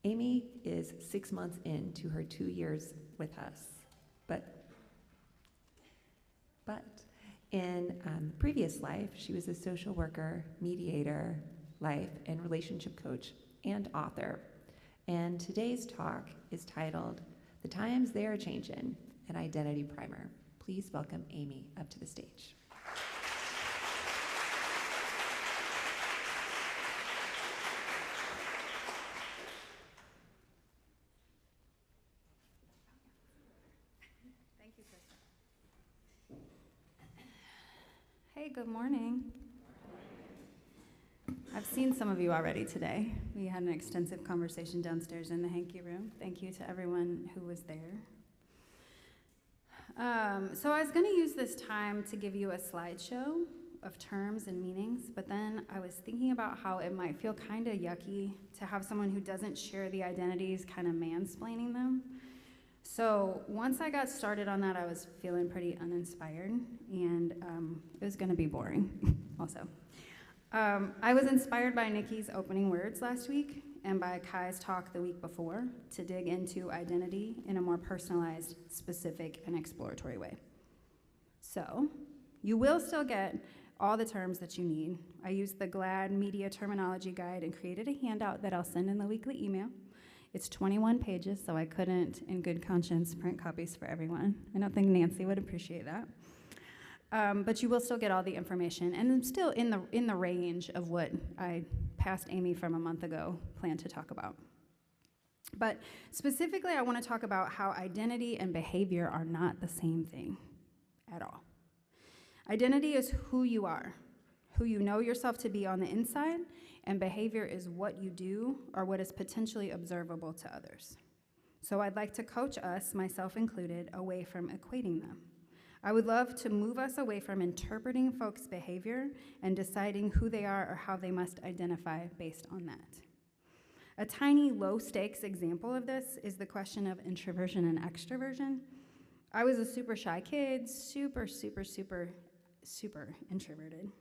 Amy is 6 months into her 2 years with us, but in previous life, she was a social worker, mediator, life and relationship coach, and author. And today's talk is titled, "The Times They Are Changin', an Identity Primer." Please welcome Amy up to the stage. Hey, good morning. I've seen some of you already today. We had an extensive conversation downstairs in the hanky room. Thank you to everyone who was there. So I was going to use this time to give you a slideshow of terms and meanings, but then I was thinking about how it might feel kind of yucky to have someone who doesn't share the identities kind of mansplaining them. So once I got started on that, I was feeling pretty uninspired, and it was going to be boring also. I was inspired by Nikki's opening words last week and by Kai's talk the week before to dig into identity in a more personalized, specific, and exploratory way. So you will still get all the terms that you need. I used the GLAD Media Terminology Guide and created a handout that I'll send in the weekly email. It's 21 pages, so I couldn't, in good conscience, print copies for everyone. I don't think Nancy would appreciate that. But you will still get all the information, and I'm still in the range of what I, past Amy from a month ago, plan to talk about. But specifically, I want to talk about how identity and behavior are not the same thing at all. Identity is who you are, who you know yourself to be on the inside, and behavior is what you do or what is potentially observable to others. So I'd like to coach us, myself included, away from equating them. I would love to move us away from interpreting folks' behavior and deciding who they are or how they must identify based on that. A tiny low-stakes example of this is the question of introversion and extroversion. I was a super shy kid, super introverted.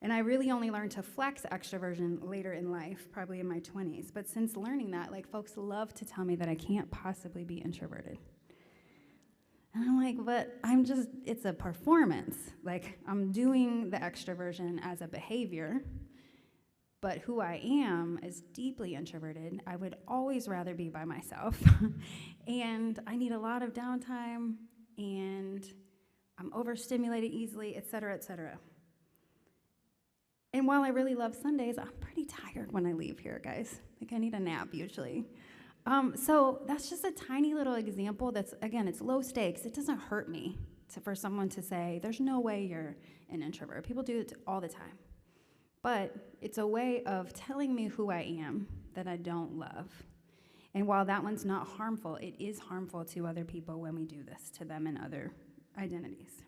And I really only learned to flex extroversion later in life, probably in my 20s. But since learning that, folks love to tell me that I can't possibly be introverted. And I'm like, but it's a performance. I'm doing the extroversion as a behavior, but who I am is deeply introverted. I would always rather be by myself. And I need a lot of downtime, and I'm overstimulated easily, et cetera, et cetera. And while I really love Sundays, I'm pretty tired when I leave here, guys. I need a nap usually. So that's just a tiny little example that's, again, it's low stakes. It doesn't hurt me for someone to say, there's no way you're an introvert. People do it all the time. But it's a way of telling me who I am that I don't love. And while that one's not harmful, it is harmful to other people when we do this to them and other identities.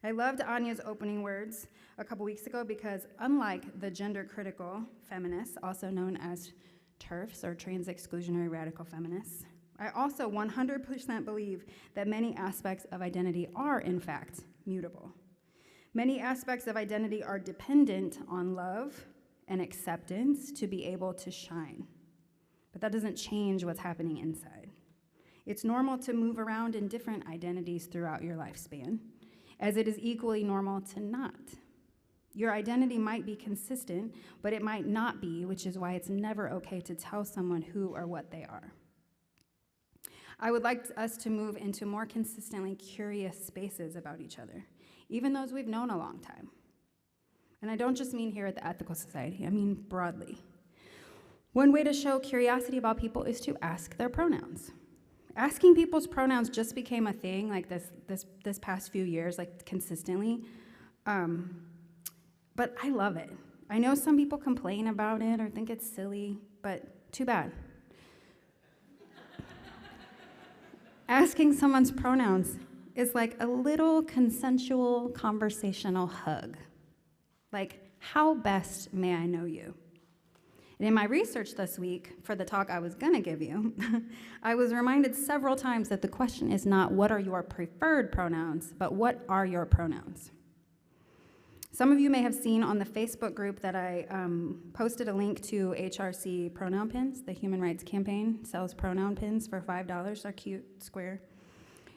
I loved Anya's opening words a couple weeks ago because unlike the gender-critical feminists, also known as TERFs or trans-exclusionary radical feminists, I also 100% believe that many aspects of identity are, in fact, mutable. Many aspects of identity are dependent on love and acceptance to be able to shine. But that doesn't change what's happening inside. It's normal to move around in different identities throughout your lifespan, as it is equally normal to not. Your identity might be consistent, but it might not be, which is why it's never okay to tell someone who or what they are. I would like us to move into more consistently curious spaces about each other, even those we've known a long time. And I don't just mean here at the Ethical Society, I mean broadly. One way to show curiosity about people is to ask their pronouns. Asking people's pronouns just became a thing this past few years, consistently. But I love it. I know some people complain about it or think it's silly, but too bad. Asking someone's pronouns is like a little consensual conversational hug. How best may I know you? And in my research this week for the talk I was going to give you, I was reminded several times that the question is not what are your preferred pronouns, but what are your pronouns? Some of you may have seen on the Facebook group that I posted a link to HRC pronoun pins. The Human Rights Campaign sells pronoun pins for $5. They're cute, square.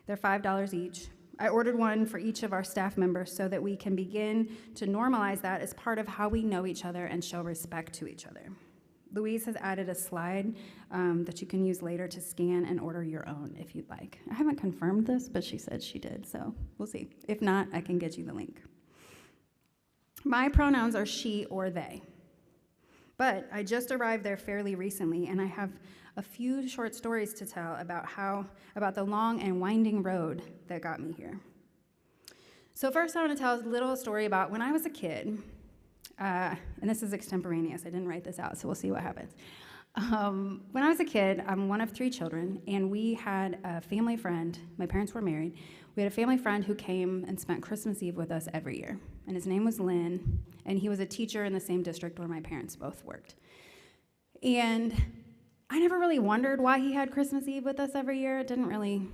They're $5 each. I ordered one for each of our staff members so that we can begin to normalize that as part of how we know each other and show respect to each other. Louise has added a slide that you can use later to scan and order your own if you'd like. I haven't confirmed this, but she said she did, so we'll see. If not, I can get you the link. My pronouns are she or they, but I just arrived there fairly recently, and I have a few short stories to tell about the long and winding road that got me here. So first I want to tell a little story about when I was a kid, and this is extemporaneous. I didn't write this out, so we'll see what happens. When I was a kid, I'm one of 3 children, and we had a family friend. My parents were married. We had a family friend who came and spent Christmas Eve with us every year, and his name was Lynn, and he was a teacher in the same district where my parents both worked. And I never really wondered why he had Christmas Eve with us every year. It didn't really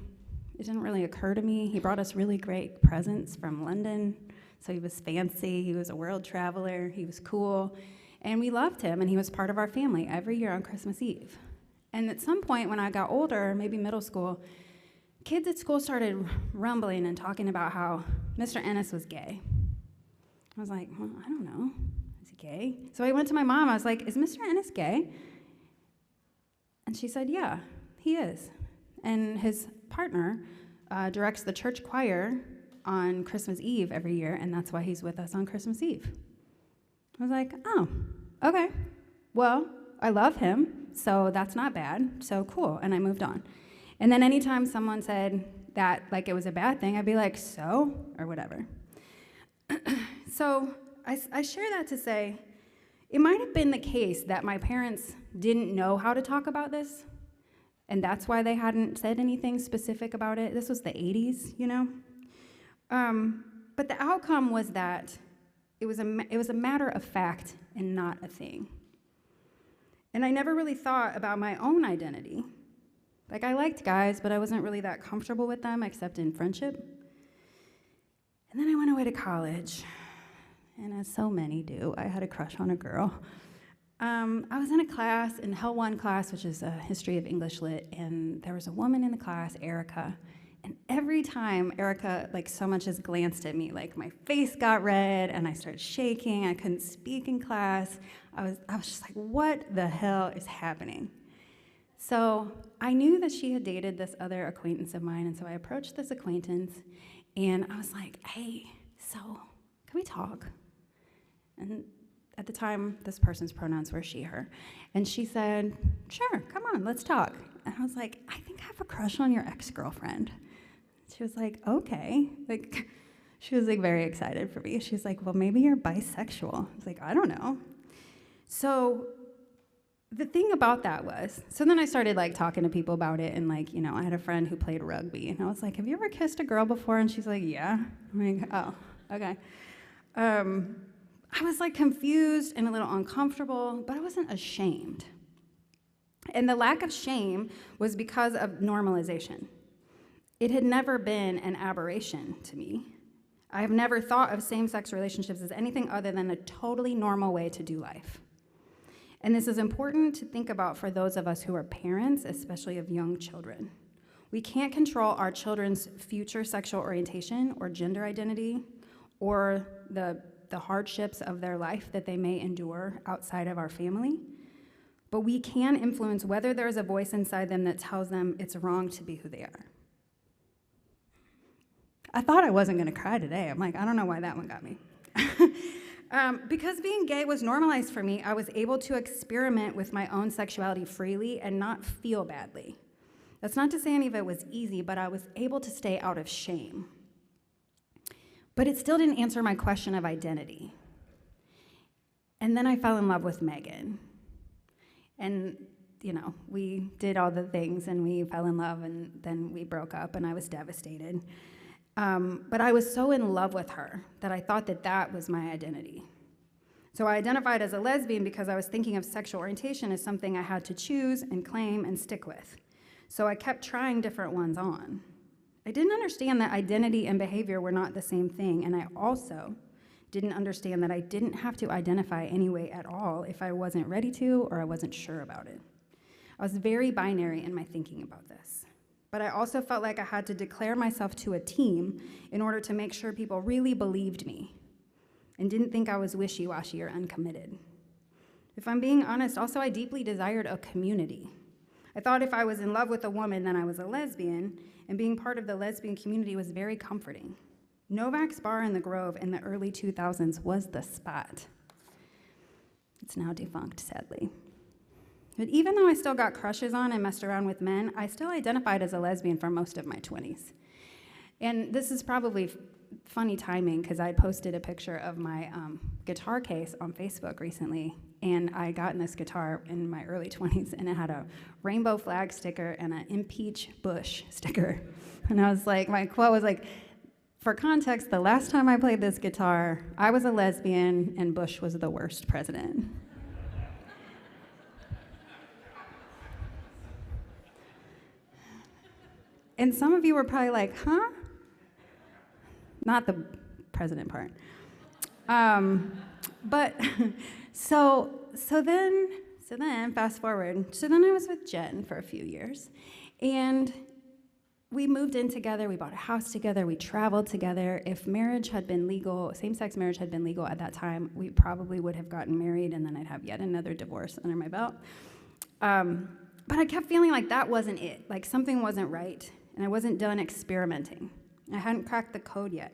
occur to me. He brought us really great presents from London, so he was fancy. He was a world traveler. He was cool. And we loved him, and he was part of our family every year on Christmas Eve. And at some point when I got older, maybe middle school, kids at school started rumbling and talking about how Mr. Ennis was gay. I was like, well, I don't know. Is he gay? So I went to my mom. I was like, is Mr. Ennis gay? And she said, yeah, he is. And his partner directs the church choir on Christmas Eve every year, and that's why he's with us on Christmas Eve. I was like, oh, okay. Well, I love him, so that's not bad, so cool, and I moved on. And then anytime someone said that, like it was a bad thing, I'd be like, so, or whatever. So I share that to say, it might have been the case that my parents didn't know how to talk about this, and that's why they hadn't said anything specific about it. This was the 80s, you know? But the outcome was that it was a matter of fact and not a thing. And I never really thought about my own identity. Like, I liked guys, but I wasn't really that comfortable with them except in friendship. And then I went away to college, and as so many do, I had a crush on a girl. I was in a class, in Hell 1 class, which is a history of English lit, and there was a woman in the class, Erica, and every time Erica, like, so much as glanced at me, like, my face got red, and I started shaking, I couldn't speak in class. I was just like, what the hell is happening? So I knew that she had dated this other acquaintance of mine, and so I approached this acquaintance, and I was like, hey, so can we talk? And at the time, this person's pronouns were she, her. And she said, sure, come on, let's talk. And I was like, I think I have a crush on your ex-girlfriend. She was like, okay. Like, she was like very excited for me. She was like, well, maybe you're bisexual. I was like, I don't know. So the thing about that was, so then I started like talking to people about it, and like, you know, I had a friend who played rugby, and I was like, have you ever kissed a girl before? And she's like, yeah. I'm like, oh, okay. I was like confused and a little uncomfortable, but I wasn't ashamed. And the lack of shame was because of normalization. It had never been an aberration to me. I have never thought of same-sex relationships as anything other than a totally normal way to do life. And this is important to think about for those of us who are parents, especially of young children. We can't control our children's future sexual orientation or gender identity or the hardships of their life that they may endure outside of our family. But we can influence whether there is a voice inside them that tells them it's wrong to be who they are. I thought I wasn't gonna cry today. I'm like, I don't know why that one got me. Because being gay was normalized for me, I was able to experiment with my own sexuality freely and not feel badly. That's not to say any of it was easy, but I was able to stay out of shame. But it still didn't answer my question of identity. And then I fell in love with Megan. And, you know, we did all the things, and we fell in love, and then we broke up, and I was devastated. But I was so in love with her that I thought that that was my identity. So I identified as a lesbian because I was thinking of sexual orientation as something I had to choose and claim and stick with. So I kept trying different ones on. I didn't understand that identity and behavior were not the same thing, and I also Didn't understand that I didn't have to identify any way at all if I wasn't ready to or I wasn't sure about it. I was very binary in my thinking about this. But I also felt like I had to declare myself to a team in order to make sure people really believed me and didn't think I was wishy-washy or uncommitted. If I'm being honest, also I deeply desired a community. I thought if I was in love with a woman, then I was a lesbian, and being part of the lesbian community was very comforting. Novak's Bar in the Grove in the early 2000s was the spot. It's now defunct, sadly. But even though I still got crushes on and messed around with men, I still identified as a lesbian for most of my 20s. And this is probably funny timing because I posted a picture of my guitar case on Facebook recently, and I got this guitar in my early 20s, and it had a rainbow flag sticker and an impeach Bush sticker. And I was like, my quote was like, for context, the last time I played this guitar, I was a lesbian and Bush was the worst president. And some of you were probably like, huh? Not the president part. But so then fast forward. So then I was with Jen for a few years, and we moved in together, we bought a house together, we traveled together. If marriage had been legal, same-sex marriage had been legal at that time, we probably would have gotten married, and then I'd have yet another divorce under my belt. But I kept feeling like that wasn't it, like something wasn't right, and I wasn't done experimenting. I hadn't cracked the code yet.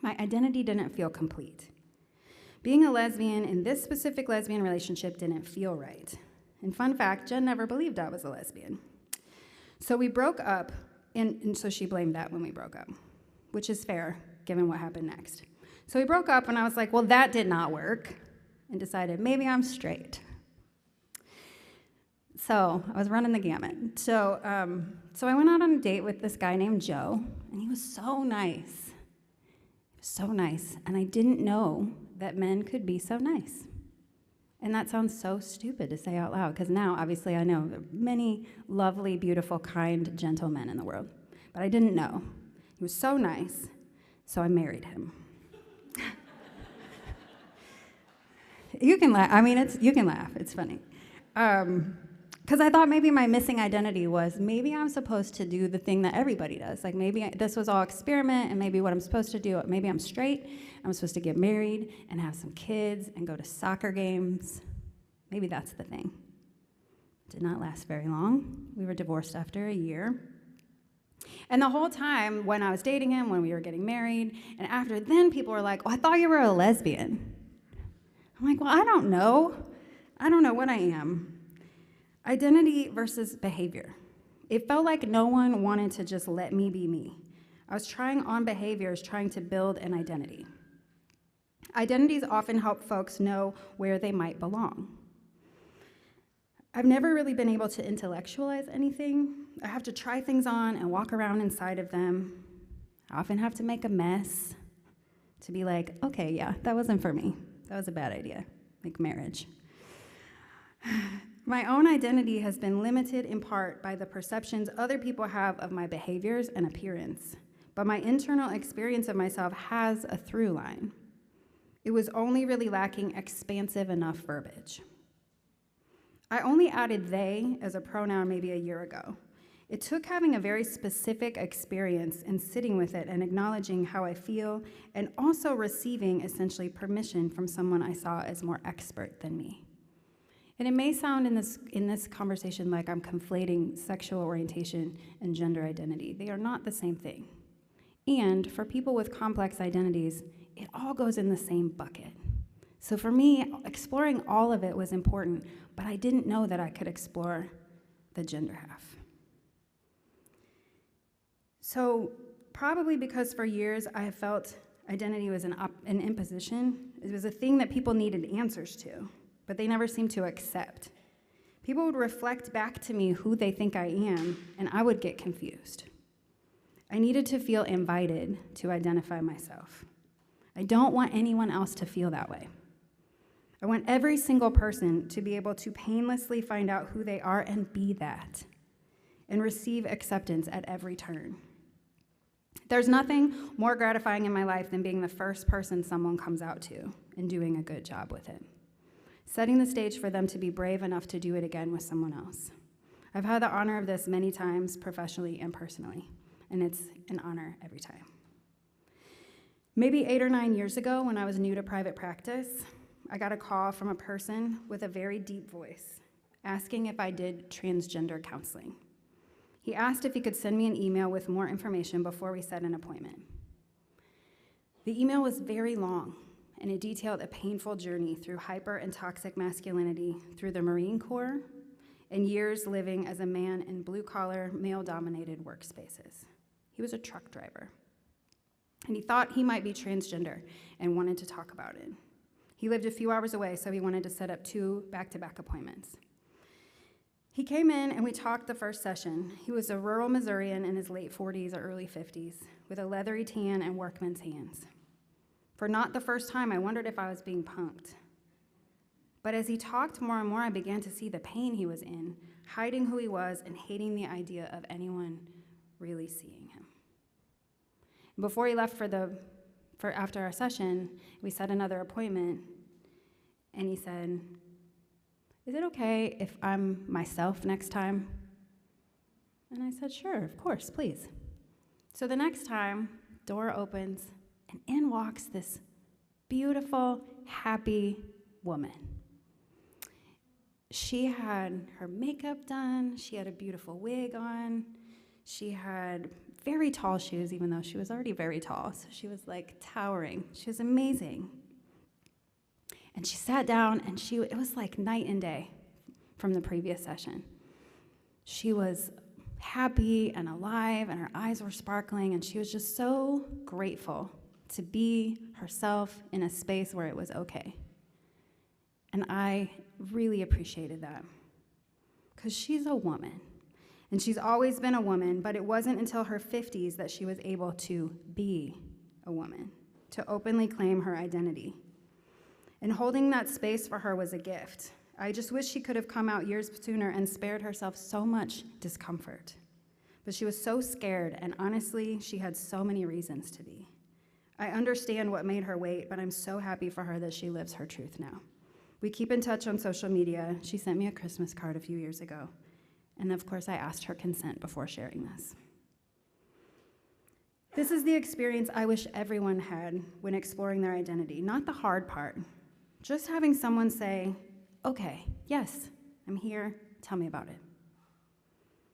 My identity didn't feel complete. Being a lesbian in this specific lesbian relationship didn't feel right. And fun fact, Jen never believed I was a lesbian. So we broke up, and so she blamed that when we broke up, which is fair, given what happened next. So we broke up, and I was like, well, that did not work, and decided maybe I'm straight. So I was running the gamut. So I went out on a date with this guy named Joe, and he was so nice. He was so nice, and I didn't know that men could be so nice. And that sounds so stupid to say out loud, because now, obviously, I know there are many lovely, beautiful, kind, gentle men in the world. But I didn't know. He was so nice, so I married him. You can laugh. I mean, you can laugh. It's funny. Because I thought maybe my missing identity was maybe I'm supposed to do the thing that everybody does. Like maybe this was all experiment, and maybe what I'm supposed to do, maybe I'm straight, I'm supposed to get married and have some kids and go to soccer games. Maybe that's the thing. It did not last very long. We were divorced after a year. And the whole time when I was dating him, when we were getting married, and after then people were like, oh, I thought you were a lesbian. I'm like, well, I don't know. I don't know what I am. Identity versus behavior. It felt like no one wanted to just let me be me. I was trying on behaviors, trying to build an identity. Identities often help folks know where they might belong. I've never really been able to intellectualize anything. I have to try things on and walk around inside of them. I often have to make a mess to be like, okay, yeah, that wasn't for me. That was a bad idea, like marriage. My own identity has been limited in part by the perceptions other people have of my behaviors and appearance, but my internal experience of myself has a through line. It was only really lacking expansive enough verbiage. I only added they as a pronoun maybe a year ago. It took having a very specific experience and sitting with it and acknowledging how I feel, and also receiving essentially permission from someone I saw as more expert than me. And it may sound in this conversation like I'm conflating sexual orientation and gender identity. They are not the same thing. And for people with complex identities, it all goes in the same bucket. So for me, exploring all of it was important, but I didn't know that I could explore the gender half. So probably because for years I have felt identity was an imposition. It was a thing that people needed answers to, but they never seemed to accept. People would reflect back to me who they think I am, and I would get confused. I needed to feel invited to identify myself. I don't want anyone else to feel that way. I want every single person to be able to painlessly find out who they are and be that, and receive acceptance at every turn. There's nothing more gratifying in my life than being the first person someone comes out to and doing a good job with it, setting the stage for them to be brave enough to do it again with someone else. I've had the honor of this many times, professionally and personally, and it's an honor every time. Maybe 8 or 9 years ago, when I was new to private practice, I got a call from a person with a very deep voice asking if I did transgender counseling. He asked if he could send me an email with more information before we set an appointment. The email was very long, and it detailed a painful journey through hyper and toxic masculinity through the Marine Corps and years living as a man in blue-collar, male-dominated workspaces. He was a truck driver, and he thought he might be transgender and wanted to talk about it. He lived a few hours away, so he wanted to set up 2 back-to-back appointments. He came in and we talked the first session. He was a rural Missourian in his late 40s or early 50s with a leathery tan and workman's hands. For not the first time, I wondered if I was being punked. But as he talked more and more, I began to see the pain he was in, hiding who he was and hating the idea of anyone really seeing him. Before he left for after our session, we set another appointment, and he said, "Is it okay if I'm myself next time?" And I said, "Sure, of course, please." So the next time, door opens, and in walks this beautiful, happy woman. She had her makeup done, she had a beautiful wig on, she had very tall shoes, even though she was already very tall, so she was like towering. She was amazing. And she sat down, and it was like night and day from the previous session. She was happy and alive, and her eyes were sparkling, and she was just so grateful to be herself in a space where it was okay. And I really appreciated that, because she's a woman, and she's always been a woman, but it wasn't until her 50s that she was able to be a woman, to openly claim her identity. And holding that space for her was a gift. I just wish she could have come out years sooner and spared herself so much discomfort. But she was so scared, and honestly, she had so many reasons to be. I understand what made her wait, but I'm so happy for her that she lives her truth now. We keep in touch on social media. She sent me a Christmas card a few years ago. And of course, I asked her consent before sharing this. This is the experience I wish everyone had when exploring their identity, not the hard part. Just having someone say, "Okay, yes, I'm here, tell me about it."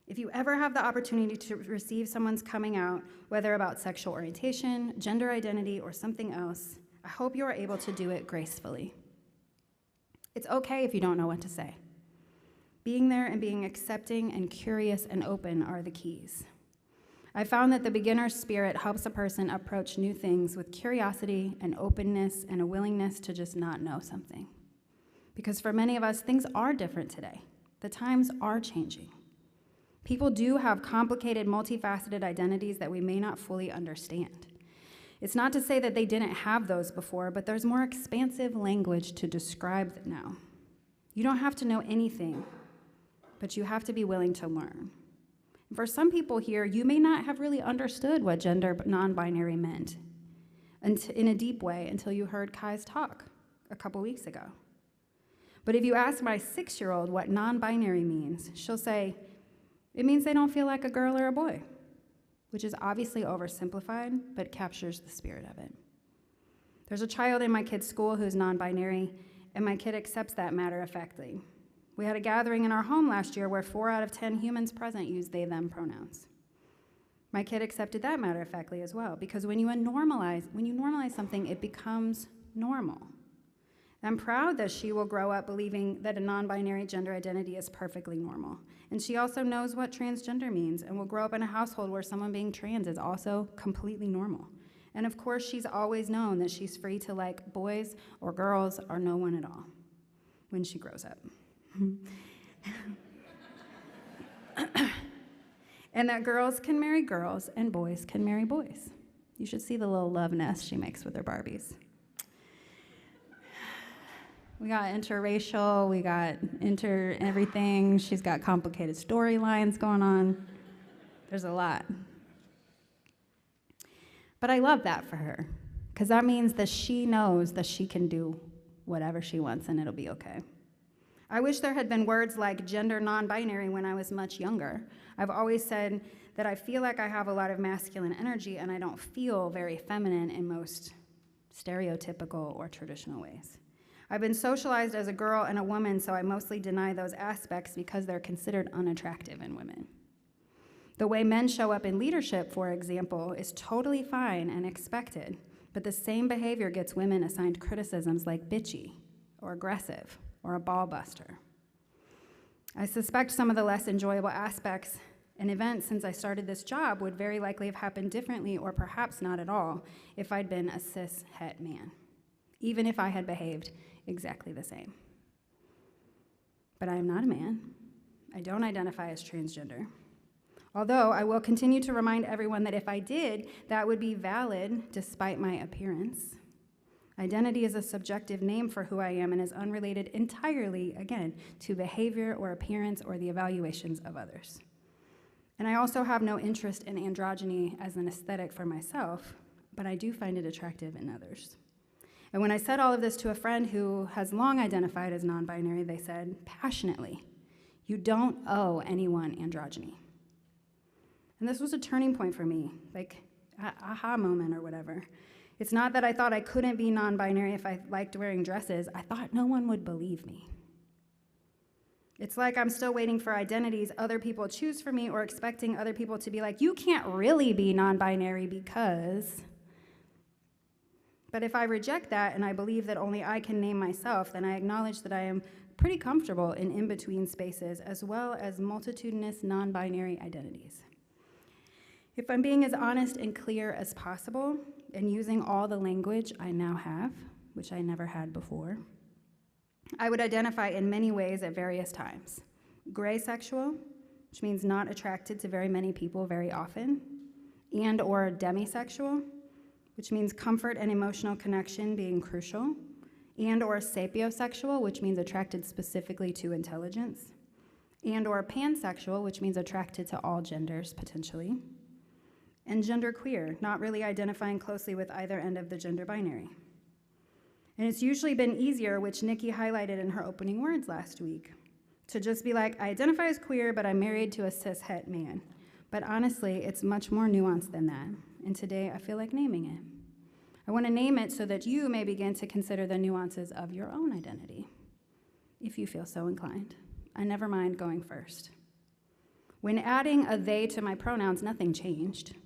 If you ever have the opportunity to receive someone's coming out, whether about sexual orientation, gender identity, or something else, I hope you are able to do it gracefully. It's okay if you don't know what to say. Being there and being accepting and curious and open are the keys. I found that the beginner's spirit helps a person approach new things with curiosity and openness and a willingness to just not know something. Because for many of us, things are different today. The times are changing. People do have complicated, multifaceted identities that we may not fully understand. It's not to say that they didn't have those before, but there's more expansive language to describe them now. You don't have to know anything, but you have to be willing to learn. For some people here, you may not have really understood what gender non-binary meant in a deep way until you heard Kai's talk a couple weeks ago. But if you ask my 6-year-old what non-binary means, she'll say, it means they don't feel like a girl or a boy, which is obviously oversimplified, but captures the spirit of it. There's a child in my kid's school who's non-binary, and my kid accepts that matter-of-factly. We had a gathering in our home last year where 4 out of 10 humans present use they, them pronouns. My kid accepted that matter-of-factly as well, because when you normalize something, it becomes normal. I'm proud that she will grow up believing that a non-binary gender identity is perfectly normal. And she also knows what transgender means and will grow up in a household where someone being trans is also completely normal. And of course, she's always known that she's free to like boys or girls or no one at all when she grows up. And that girls can marry girls and boys can marry boys. You should see the little love nest she makes with her Barbies. We got interracial, we got everything. She's got complicated storylines going on. There's a lot. But I love that for her, because that means that she knows that she can do whatever she wants and it'll be okay. I wish there had been words like gender non-binary when I was much younger. I've always said that I feel like I have a lot of masculine energy and I don't feel very feminine in most stereotypical or traditional ways. I've been socialized as a girl and a woman, so I mostly deny those aspects because they're considered unattractive in women. The way men show up in leadership, for example, is totally fine and expected, but the same behavior gets women assigned criticisms like bitchy or aggressive or a ball buster. I suspect some of the less enjoyable aspects and events since I started this job would very likely have happened differently or perhaps not at all if I'd been a cis-het man, even if I had behaved exactly the same. But I am not a man. I don't identify as transgender. Although I will continue to remind everyone that if I did, that would be valid despite my appearance. Identity is a subjective name for who I am and is unrelated entirely, again, to behavior or appearance or the evaluations of others. And I also have no interest in androgyny as an aesthetic for myself, but I do find it attractive in others. And when I said all of this to a friend who has long identified as non-binary, they said passionately, "You don't owe anyone androgyny." And this was a turning point for me, like an aha moment or whatever. It's not that I thought I couldn't be non-binary if I liked wearing dresses. I thought no one would believe me. It's like I'm still waiting for identities other people choose for me or expecting other people to be like, you can't really be non-binary because... But if I reject that and I believe that only I can name myself, then I acknowledge that I am pretty comfortable in in-between spaces as well as multitudinous non-binary identities. If I'm being as honest and clear as possible and using all the language I now have, which I never had before, I would identify in many ways at various times. Gray sexual, which means not attracted to very many people very often, and or demisexual, which means comfort and emotional connection being crucial, and or sapiosexual, which means attracted specifically to intelligence, and or pansexual, which means attracted to all genders potentially, and genderqueer, not really identifying closely with either end of the gender binary. And it's usually been easier, which Nikki highlighted in her opening words last week, to just be like, I identify as queer, but I'm married to a cis-het man. But honestly, it's much more nuanced than that. And today I feel like naming it. I want to name it so that you may begin to consider the nuances of your own identity, if you feel so inclined. I never mind going first. When adding a they to my pronouns, nothing changed.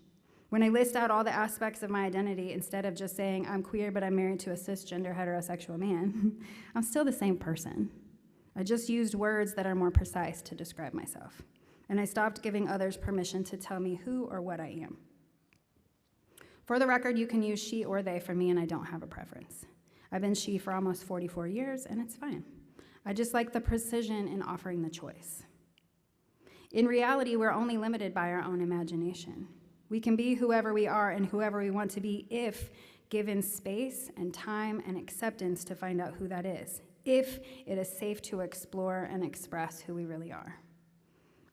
When I list out all the aspects of my identity, instead of just saying I'm queer but I'm married to a cisgender heterosexual man, I'm still the same person. I just used words that are more precise to describe myself. And I stopped giving others permission to tell me who or what I am. For the record, you can use she or they for me, and I don't have a preference. I've been she for almost 44 years, and it's fine. I just like the precision in offering the choice. In reality, we're only limited by our own imagination. We can be whoever we are and whoever we want to be if given space and time and acceptance to find out who that is, if it is safe to explore and express who we really are.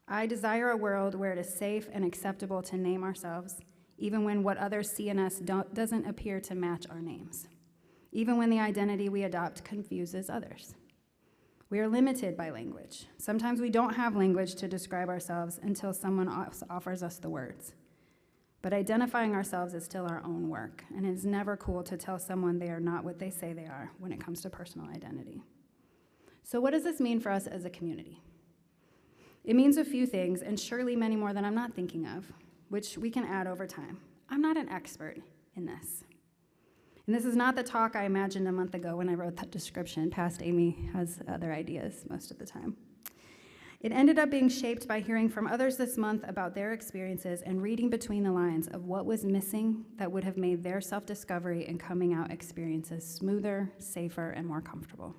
I desire a world where it is safe and acceptable to name ourselves, even when what others see in us doesn't appear to match our names, even when the identity we adopt confuses others. We are limited by language. Sometimes we don't have language to describe ourselves until someone else offers us the words. But identifying ourselves is still our own work, and it is never cool to tell someone they are not what they say they are when it comes to personal identity. So what does this mean for us as a community? It means a few things, and surely many more than I'm not thinking of, which we can add over time. I'm not an expert in this. And this is not the talk I imagined a month ago when I wrote that description. Past Amy has other ideas most of the time. It ended up being shaped by hearing from others this month about their experiences and reading between the lines of what was missing that would have made their self-discovery and coming out experiences smoother, safer, and more comfortable.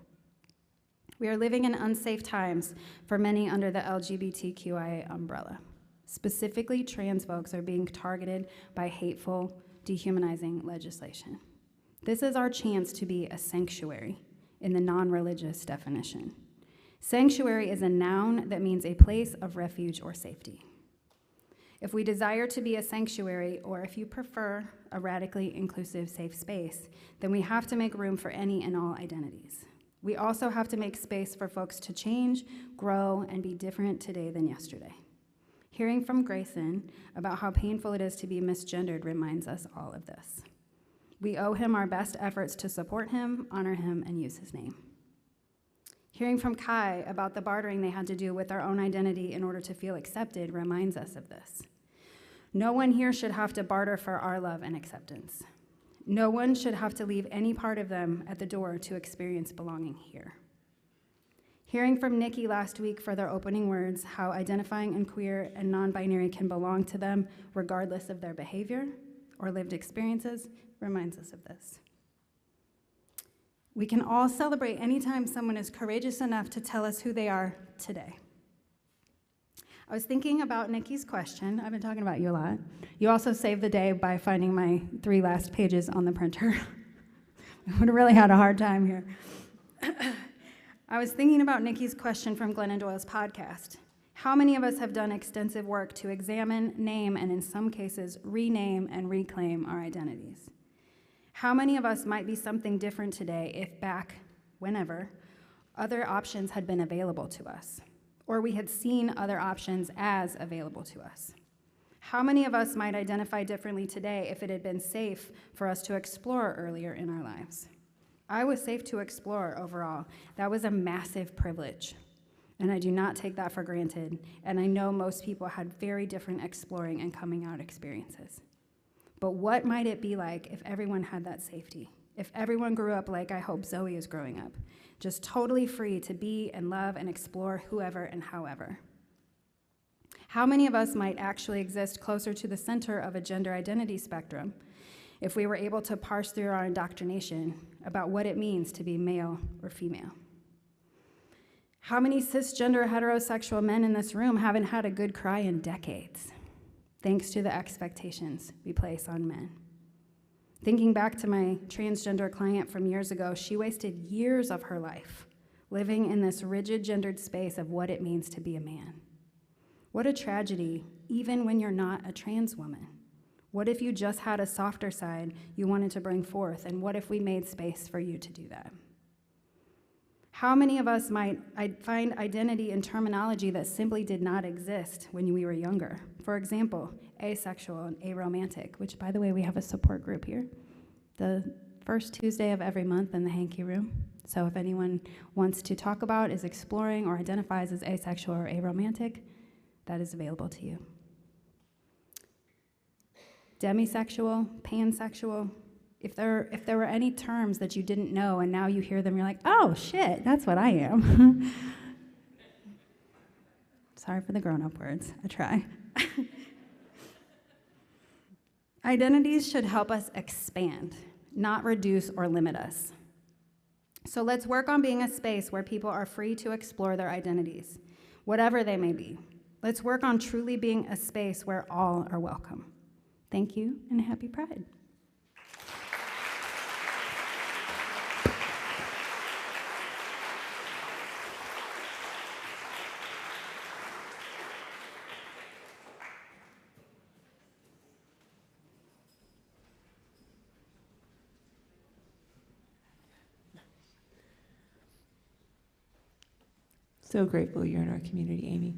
We are living in unsafe times for many under the LGBTQIA umbrella. Specifically, trans folks are being targeted by hateful, dehumanizing legislation. This is our chance to be a sanctuary in the non-religious definition. Sanctuary is a noun that means a place of refuge or safety. If we desire to be a sanctuary, or if you prefer, a radically inclusive safe space, then we have to make room for any and all identities. We also have to make space for folks to change, grow, and be different today than yesterday. Hearing from Grayson about how painful it is to be misgendered reminds us all of this. We owe him our best efforts to support him, honor him, and use his name. Hearing from Kai about the bartering they had to do with our own identity in order to feel accepted reminds us of this. No one here should have to barter for our love and acceptance. No one should have to leave any part of them at the door to experience belonging here. Hearing from Nikki last week for their opening words, how identifying in queer and non-binary can belong to them regardless of their behavior or lived experiences, reminds us of this. We can all celebrate anytime someone is courageous enough to tell us who they are today. I was thinking about Nikki's question. I've been talking about you a lot. You also saved the day by finding my 3 last pages on the printer. I would have really had a hard time here. I was thinking about Nikki's question from Glennon Doyle's podcast. How many of us have done extensive work to examine, name, and in some cases, rename and reclaim our identities? How many of us might be something different today if back, whenever, other options had been available to us, or we had seen other options as available to us? How many of us might identify differently today if it had been safe for us to explore earlier in our lives? I was safe to explore overall. That was a massive privilege, and I do not take that for granted, and I know most people had very different exploring and coming out experiences. But what might it be like if everyone had that safety? If everyone grew up like I hope Zoe is growing up, just totally free to be and love and explore whoever and however? How many of us might actually exist closer to the center of a gender identity spectrum if we were able to parse through our indoctrination about what it means to be male or female? How many cisgender heterosexual men in this room haven't had a good cry in decades, thanks to the expectations we place on men? Thinking back to my transgender client from years ago, she wasted years of her life living in this rigid gendered space of what it means to be a man. What a tragedy, even when you're not a trans woman. What if you just had a softer side you wanted to bring forth, and what if we made space for you to do that? How many of us might find identity in terminology that simply did not exist when we were younger? For example, asexual and aromantic, which, by the way, we have a support group here, the first Tuesday of every month in the Hanky Room. So if anyone wants to talk about, is exploring, or identifies as asexual or aromantic, that is available to you. Demisexual, pansexual. If there were any terms that you didn't know and now you hear them, you're like, oh shit, that's what I am. Sorry for the grown-up words, I try. Identities should help us expand, not reduce or limit us. So let's work on being a space where people are free to explore their identities, whatever they may be. Let's work on truly being a space where all are welcome. Thank you, and happy Pride. So grateful you're in our community, Amy.